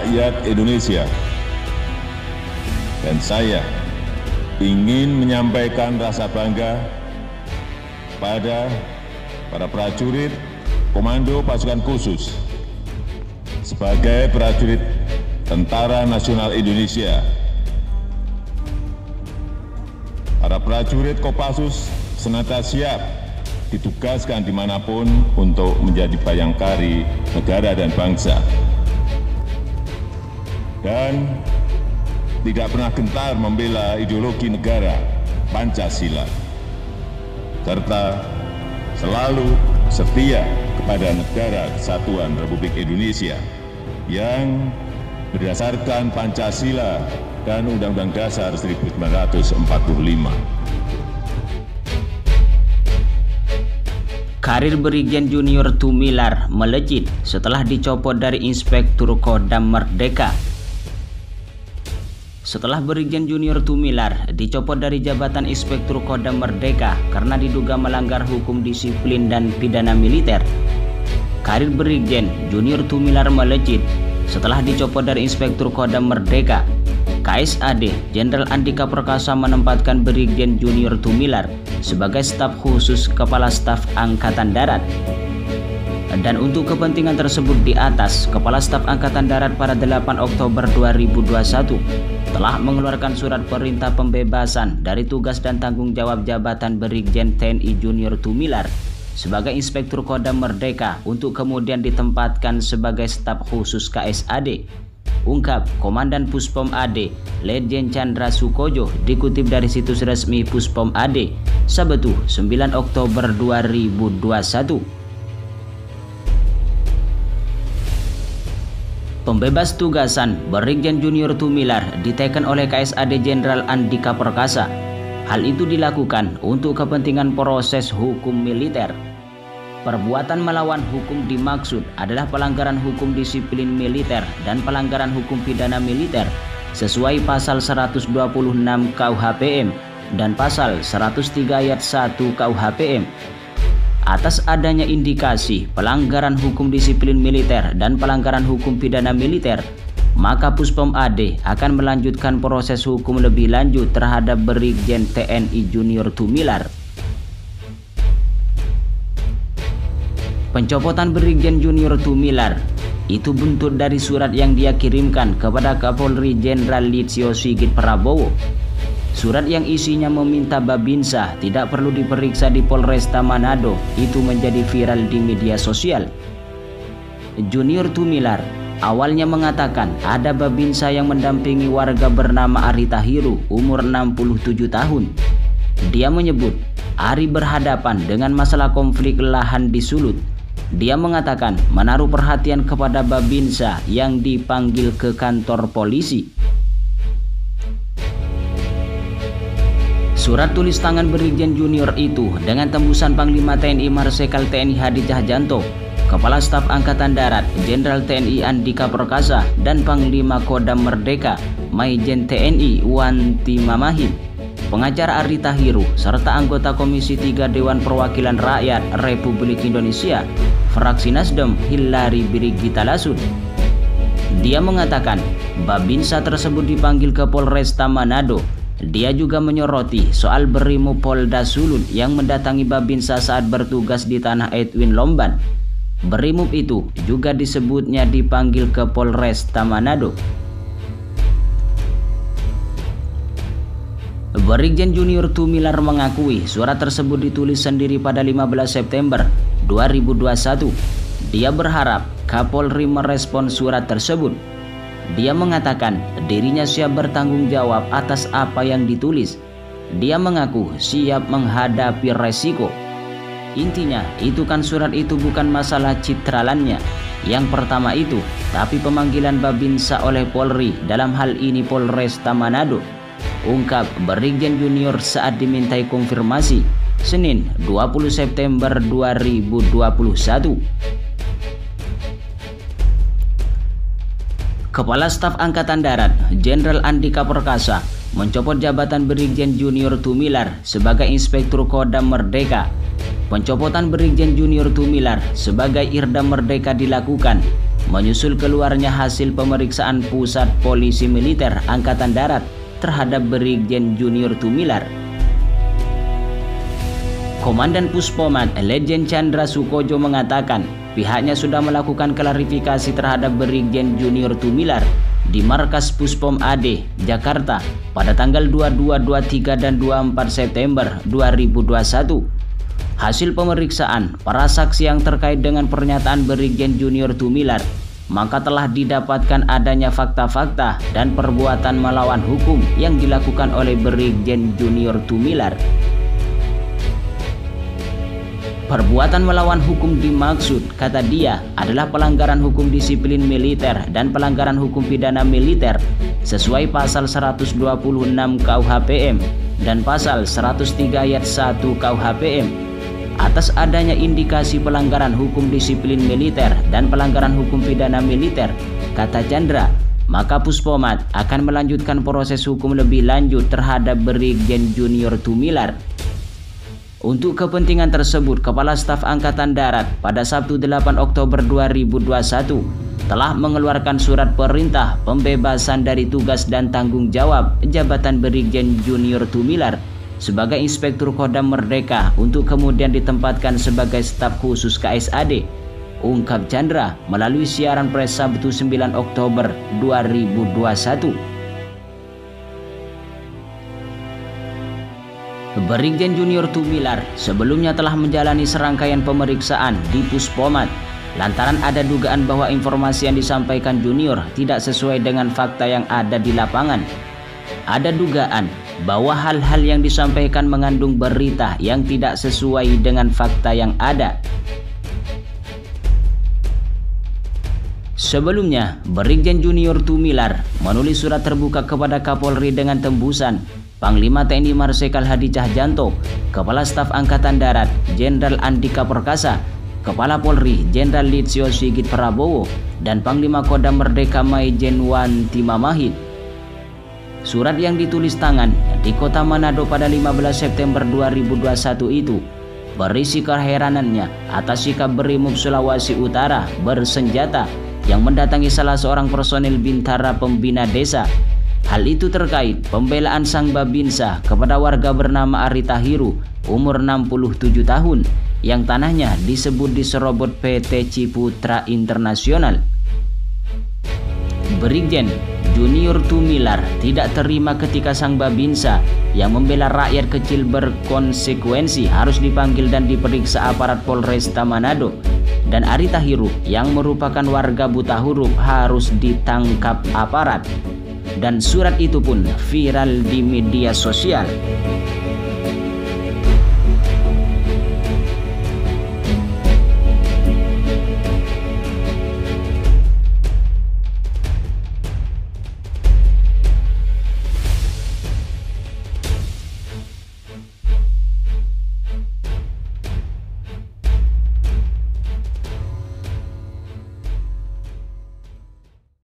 rakyat Indonesia. Dan saya ingin menyampaikan rasa bangga pada para prajurit Komando Pasukan Khusus sebagai prajurit Tentara Nasional Indonesia. Para prajurit Kopassus senantiasa siap ditugaskan dimanapun untuk menjadi bayangkari negara dan bangsa. Dan tidak pernah gentar membela ideologi negara Pancasila, serta selalu setia kepada Negara Kesatuan Republik Indonesia yang berdasarkan Pancasila dan Undang-Undang Dasar 1945. Karir Brigjen Junior Tumilar melejit setelah dicopot dari Inspektur Kodam Merdeka. Setelah Brigjen Junior Tumilar dicopot dari jabatan Inspektur Kodam Merdeka karena diduga melanggar hukum disiplin dan pidana militer, karir Brigjen Junior Tumilar melejit setelah dicopot dari Inspektur Kodam Merdeka. KSAD Jenderal Andika Perkasa menempatkan Brigjen Junior Tumilar sebagai staf khusus Kepala Staf Angkatan Darat. Dan untuk kepentingan tersebut di atas, Kepala Staf Angkatan Darat pada 8 Oktober 2021 telah mengeluarkan surat perintah pembebasan dari tugas dan tanggung jawab jabatan Brigjen TNI Junior Tumilar sebagai Inspektur Kodam Merdeka untuk kemudian ditempatkan sebagai staf khusus KSAD. Ungkap Komandan Puspom AD Letjen Chandra Sukojo dikutip dari situs resmi Puspom AD Sabtu 9 Oktober 2021. Pembebas tugasan Brigjen Junior Tumilar diteken oleh KSAD Jenderal Andika Perkasa. Hal itu dilakukan untuk kepentingan proses hukum militer. Perbuatan melawan hukum dimaksud adalah pelanggaran hukum disiplin militer dan pelanggaran hukum pidana militer sesuai pasal 126 KUHPM dan pasal 103 ayat 1 KUHPM. Atas adanya indikasi pelanggaran hukum disiplin militer dan pelanggaran hukum pidana militer, maka Puspom AD akan melanjutkan proses hukum lebih lanjut terhadap Brigjen TNI Junior Tumilar. Pencopotan Brigjen Junior Tumilar itu buntut dari surat yang dia kirimkan kepada Kapolri Jenderal Listio Sigit Prabowo. Surat yang isinya meminta Babinsa tidak perlu diperiksa di Polresta Manado itu menjadi viral di media sosial. Junior Tumilar awalnya mengatakan ada Babinsa yang mendampingi warga bernama Ari Tahiru umur 67 tahun. Dia menyebut Ari berhadapan dengan masalah konflik lahan di Sulut. Dia mengatakan menaruh perhatian kepada Babinsa yang dipanggil ke kantor polisi. Surat tulis tangan Brigjen Junior itu dengan tembusan Panglima TNI Marsikal TNI Hadi Cahyanto, Kepala Staf Angkatan Darat Jenderal TNI Andika Perkasa, dan Panglima Kodam Merdeka Maijen TNI Wanti Mamahit, pengacara Ari Tahiru, serta anggota Komisi 3 Dewan Perwakilan Rakyat Republik Indonesia fraksi Nasdem Hillary Brigita Lasut. Dia mengatakan Babinsa tersebut dipanggil ke Polresta Manado. Dia juga menyoroti soal Brimob Polda Sulut yang mendatangi Babinsa saat bertugas di tanah Edwin Lomban. Brimob itu juga disebutnya dipanggil ke Polresta Manado. Brigjen Junior Tumilar mengakui surat tersebut ditulis sendiri pada 15 September 2021. Dia berharap Kapolri merespon surat tersebut. Dia mengatakan dirinya siap bertanggung jawab atas apa yang ditulis. Dia mengaku siap menghadapi resiko. Intinya itu kan surat itu bukan masalah citralannya yang pertama itu, tapi pemanggilan Babinsa oleh Polri, dalam hal ini Polresta Manado. Ungkap Brigjen Junior saat dimintai konfirmasi Senin 20 September 2021. Kepala Staf Angkatan Darat Jenderal Andika Perkasa mencopot jabatan Brigjen Junior Tumilar sebagai Inspektur Kodam Merdeka. Pencopotan Brigjen Junior Tumilar sebagai Irdam Merdeka dilakukan menyusul keluarnya hasil pemeriksaan Pusat Polisi Militer Angkatan Darat terhadap Brigjen Junior Tumilar. Komandan Puspomat Letjen Chandra Sukojo mengatakan pihaknya sudah melakukan klarifikasi terhadap Brigjen Junior Tumilar di Markas Puspom AD, Jakarta pada tanggal 22, 23, dan 24 September 2021. Hasil pemeriksaan para saksi yang terkait dengan pernyataan Brigjen Junior Tumilar, maka telah didapatkan adanya fakta-fakta dan perbuatan melawan hukum yang dilakukan oleh Brigjen Junior Tumilar. Perbuatan melawan hukum dimaksud, kata dia, adalah pelanggaran hukum disiplin militer dan pelanggaran hukum pidana militer sesuai pasal 126 KUHPM dan pasal 103 ayat 1 KUHPM. Atas adanya indikasi pelanggaran hukum disiplin militer dan pelanggaran hukum pidana militer, kata Chandra, maka Puspomat akan melanjutkan proses hukum lebih lanjut terhadap Brigjen Junior Tumilar. Untuk kepentingan tersebut, Kepala Staf Angkatan Darat pada Sabtu 8 Oktober 2021 telah mengeluarkan surat perintah pembebasan dari tugas dan tanggung jawab jabatan Brigjen Junior Tumilar sebagai Inspektur Kodam Merdeka untuk kemudian ditempatkan sebagai staf khusus KSAD, ungkap Chandra melalui siaran pers Sabtu 9 Oktober 2021. Brigjen Junior Tumilar sebelumnya telah menjalani serangkaian pemeriksaan di Puspomat lantaran ada dugaan bahwa informasi yang disampaikan Junior tidak sesuai dengan fakta yang ada di lapangan. Ada dugaan bahwa hal-hal yang disampaikan mengandung berita yang tidak sesuai dengan fakta yang ada. Sebelumnya, Brigjen Junior Tumilar menulis surat terbuka kepada Kapolri dengan tembusan Panglima TNI Marsikal Hadi Cahyanto, Kepala Staf Angkatan Darat Jenderal Andika Perkasa, Kepala Polri Jenderal Listio Sigit Prabowo, dan Panglima Kodam Merdeka Maijen Wan Timamahit. Surat yang ditulis tangan di Kota Manado pada 15 September 2021 itu berisi keheranannya atas sikap Brimob Sulawesi Utara bersenjata yang mendatangi salah seorang personil Bintara Pembina Desa. Hal itu terkait pembelaan sang Babinsa kepada warga bernama Ari Tahiru, umur 67 tahun, yang tanahnya disebut diserobot PT Ciputra Internasional. Brigjen Junior Tumilar tidak terima ketika sang Babinsa yang membela rakyat kecil berkonsekuensi harus dipanggil dan diperiksa aparat Polresta Manado, dan Ari Tahiru yang merupakan warga buta huruf harus ditangkap aparat. Dan surat itu pun viral di media sosial.